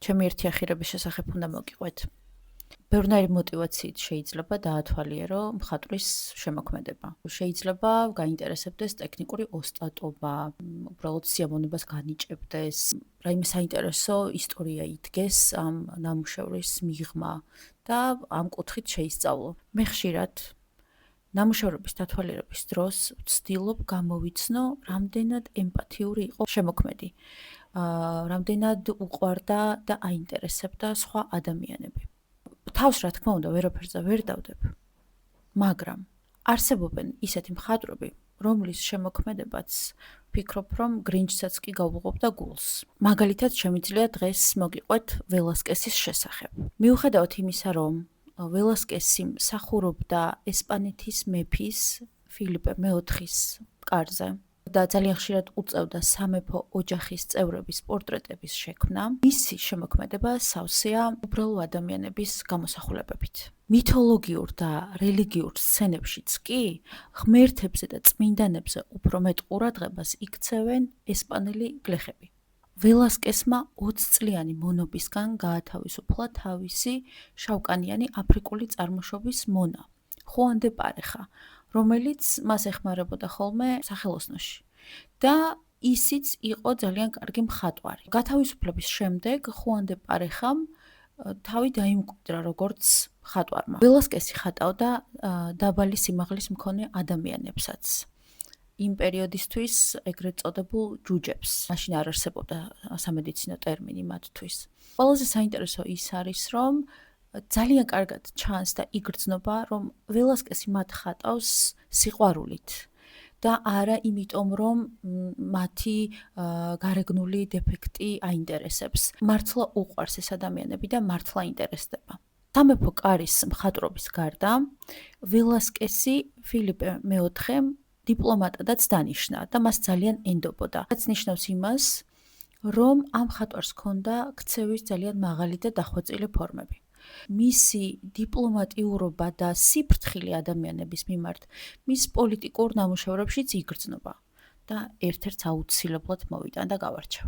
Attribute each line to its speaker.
Speaker 1: ჩემი ერთი ახირების შესახებ უნდა მოგიყვეთ. ბევრნაირი მოტივაციით შეიძლება დაათვალიერო მხატვრის შემოქმედება. შეიძლება გაინტერესებდეს ტექნიკური ოსტატობა, უბრალოდ სიამოვნებას განიჭებდეს, რაიმე საინტერესო ისტორია იდგეს ამ ნამუშევრის მიღმა და ამ კუთხით შეისწავლო. მე ხშირად ნამუშევრების დათვალიერების დროს ვცდილობ გამოვიცნო, რამდენად ემპათიური იყო შემოქმედი, რამდენად უყვარდა და აინტერესებდა სხვა ადამიანები. თავს რა თქმა უნდა ვერაფერზე ვერ დავდებ, მაგრამ არსებობენ ისეთი მხატვრები, რომლის შემოქმედებაც ვფიქრობ, რომ გრინჩსაც კი გავუღობ და გულს. მაგალითად, შემიძლია დღეს მოგიყვეთ ველასკესის შესახებ. მიუხედავად იმისა, რომ ველასკესი მსახურობდა ესპანეთის მეფის ფილიპე მეოთხის კარზე და ძალიან ხშირად უწევდა სამეფო ოჯახის წევრების პორტრეტების შექმნა, მისი შემოქმედება სავსეა უბრალო ადამიანების გამოსახულებებით. მითოლოგიურ და რელიგიურ სცენებშიც კი ღმერთებზე და წმინდანებზე უფრო მეტ ყურადღებას იქცევენ ესპანელი გლეხები. ველასკესმა 20 წლიანი მონობისგან გაათავისუფლა თავისი შავკანიანი აფრიკული წარმოშობის მონა, ხუან დე პარეხა, რომელიც მას ეხმარებოდა ხოლმე სახელოსნოში და ისიც იყო ძალიან კარგი მხატვარი. გათავისუფლების შემდეგ ხუან დე პარეხამ თავი დაიმკვიდრა როგორც მხატვარმა. ველასკესი ხატავდა დაბალი სიმაღლის მქონე ადამიანებსაც. იმ პერიოდისთვის ეგრეთ წოდებულ ჯუჯებს. მაშინ არ არსებობდა სამედიცინო ტერმინი მათთვის. ყველაზე საინტერესო ის არის, რომ ძალიან კარგად ჩანს და იგრძნობა, რომ ველასკესი მათ ხატავს სიყვარულით და არა იმიტომ, რომ მათი გარეგნული დეფექტი აინტერესებს. მართლა უყვარს ეს ადამიანები და მართლა ინტერესდება. სამეფო კარის მხატვრობის გარდა, ველასკესი ფილიპე მეოთხემ დიპლომატადაც დანიშნა და მას ძალიან ენდობოდა. რაც ნიშნავს იმას, რომ ამ მხატვარს ჰქონდა ქცევის ძალიან მაღალი და დახვეწილი ფორმები. მისი დიპლომატიურობა და სიფრთხილე ადამიანების მიმართ მის პოლიტიკურ ნამუშევრებშიც იგრძნობა და ერთ-ერთს აუცილებლად მოვიტან და გავარჩევ.